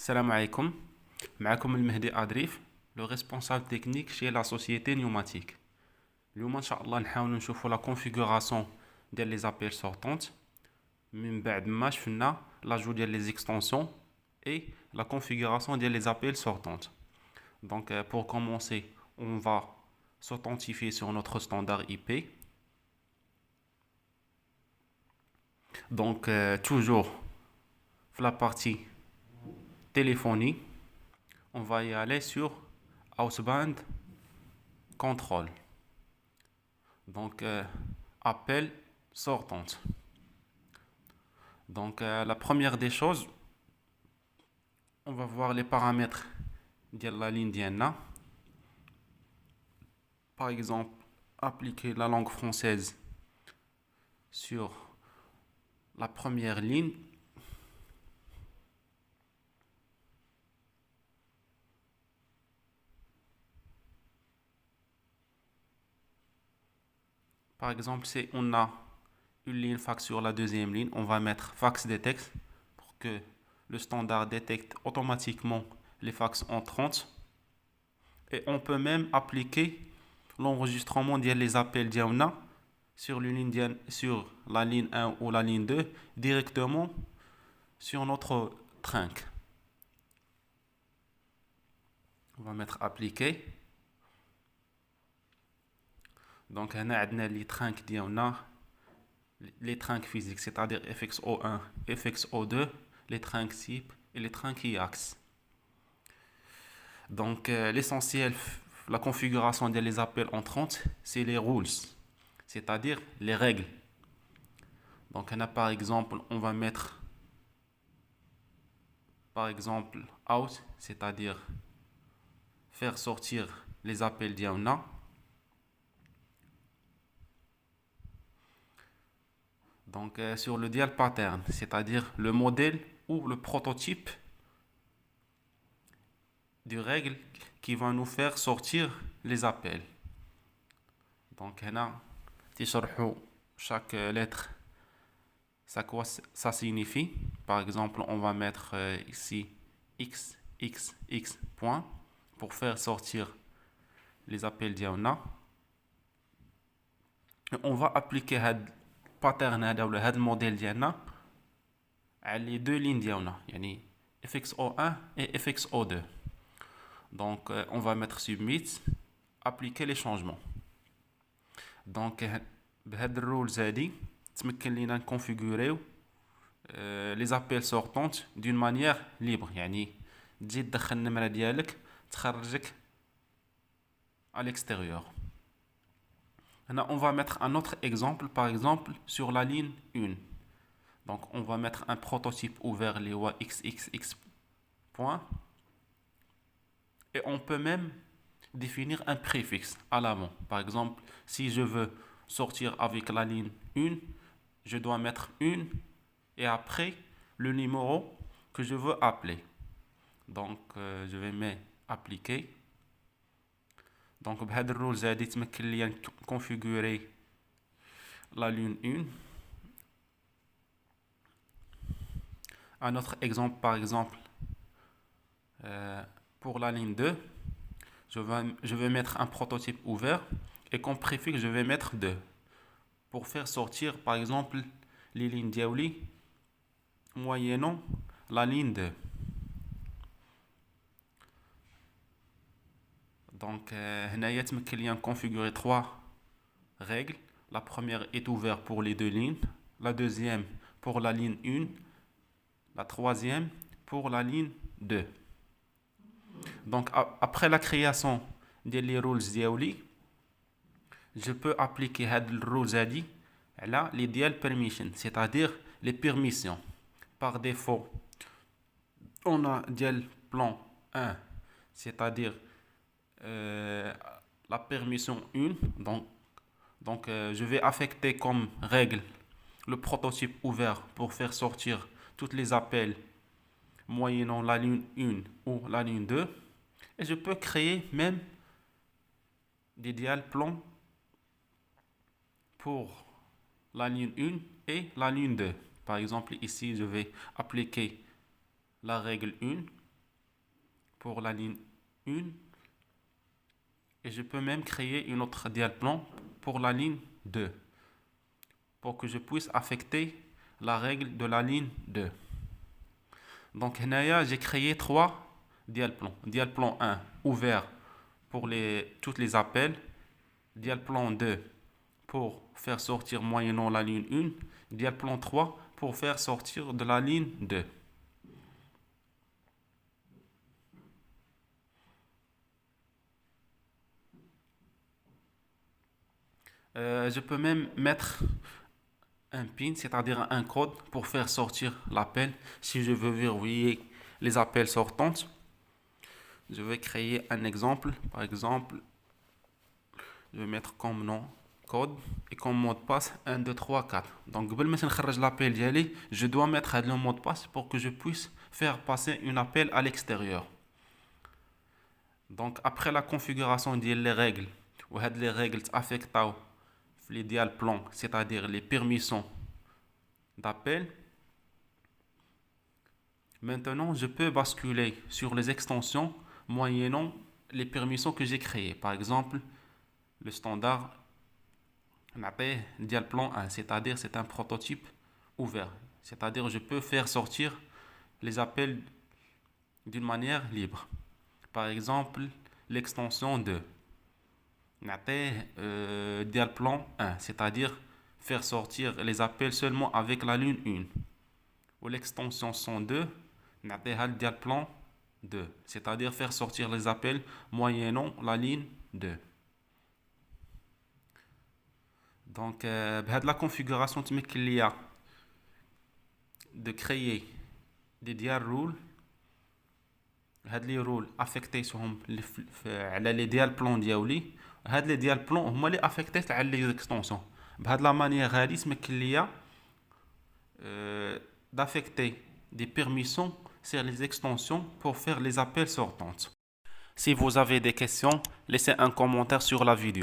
Salam alaikum. معكم المهدي أدريف لو responsable technique chez la société pneumatique. اليوم إن شاء الله نحاول نشوفوا la configuration ديال les appels sortantes من بعد ما شفنا l'ajout ديال les extensions et la configuration ديال les appels sortantes. Donc pour commencer, on va s'authentifier sur notre standard IP. Donc toujours la partie téléphonie, on va y aller sur Outbound Control. Donc, appel sortante. Donc, la première des choses, on va voir les paramètres de la ligne Diana. Par exemple, appliquer la langue française sur la première ligne. Par exemple, si on a une ligne fax sur la deuxième ligne, on va mettre fax detect pour que le standard détecte automatiquement les fax entrantes. Et on peut même appliquer l'enregistrement des appels diana sur la ligne 1 ou la ligne 2 directement sur notre trinque. On va mettre appliquer. Donc, on a les trinques diana, les trinques physiques, c'est-à-dire FXO1, FXO2, les trinques SIP et les trinques IAX. Donc, l'essentiel, la configuration des appels entrantes, c'est les rules, c'est-à-dire les règles. Donc, on a par exemple, on va mettre par exemple out, c'est-à-dire faire sortir les appels diana. Donc, sur le dial pattern, c'est-à-dire le modèle ou le prototype de règle qui va nous faire sortir les appels. Donc, هنا تشرحوا chaque lettre ça signifie. Par exemple, on va mettre ici XXX point pour faire sortir les appels diana. On va appliquer هاد pattern هذا ولا هاد الموديل ديالنا على les deux lignes ديالنا يعني FXO1 et FXO2. Donc on va mettre submit, appliquer les changements. Donc بهاد الرولز هادي تمكن لينا نكونفيغوريو les appels sortantes d'une manière libre يعني تجي تدخل النمرة ديالك تخرجك à l'extérieur. Maintenant, on va mettre un autre exemple, par exemple, sur la ligne 1. Donc, on va mettre un prototype ouvert, les XXX point. Et on peut même définir un préfixe à l'avant. Par exemple, si je veux sortir avec la ligne 1, je dois mettre 1 et après le numéro que je veux appeler. Donc, je vais mettre appliquer. Donc, بهاد الرولز هادي تمكن ليا configurer la ligne 1. Un autre exemple, par exemple, pour la ligne 2, je vais mettre un prototype ouvert et comme préfixe, je vais mettre 2 pour faire sortir, par exemple, les lignes diaouli moyennant la ligne 2. Donc, هنايا تمكن ليا configurer 3 règles. La première est ouverte pour les deux lignes, la deuxième pour la ligne 1, la troisième pour la ligne 2. Donc, après la création des rules diaouli, je peux appliquer les rules هادي على les dial permission, c'est-à-dire les permissions. Par défaut, on a dial plan 1, c'est-à-dire la permission 1. Donc je vais affecter comme règle le prototype ouvert pour faire sortir tous les appels moyennant la ligne 1 ou la ligne 2. Et je peux créer même des dial plans pour la ligne 1 et la ligne 2. Par exemple, ici, je vais appliquer la règle 1 pour la ligne 1 et je peux même créer une autre dial-plan pour la ligne 2 pour que je puisse affecter la règle de la ligne 2. Donc j'ai créé 3 dial-plans. Dial-plan 1 ouvert pour tous les appels, dial-plan 2 pour faire sortir moyennant la ligne 1, dial-plan 3 pour faire sortir de la ligne 2. Je peux même mettre un PIN, c'est-à-dire un code pour faire sortir l'appel. Si je veux verrouiller les appels sortants, je vais créer un exemple. Par exemple, je vais mettre comme nom code et comme mot de passe 1, 2, 3, 4. Donc, avant de نخرج l'appel ديالي, je dois mettre le mot de passe pour que je puisse faire passer un appel à l'extérieur. Donc, après la configuration des règles, les règles affectent les dial-plans, c'est-à-dire les permissions d'appel. Maintenant, je peux basculer sur les extensions moyennant les permissions que j'ai créées. Par exemple, le standard dial-plan 1, c'est-à-dire c'est un prototype ouvert. C'est-à-dire je peux faire sortir les appels d'une manière libre. Par exemple, l'extension 2. Dial-plan 1, c'est-à-dire faire sortir les appels seulement avec la ligne 1. Ou l'extension 102, le dial-plan 2, c'est-à-dire faire sortir les appels moyennant la ligne 2. Donc, la configuration qu'il y a de créer des dial rules, les rôles affectés sur les dial-plans ديالي. هاد لي ديال بلون هما اللي افيكتيت على لي اكستنسيون. بهاد لا مانيير هادي تمكن ليا d'affecter des permissions sur les extensions pour faire les appels sortants. Si vous avez des questions, laissez un commentaire sur la vidéo.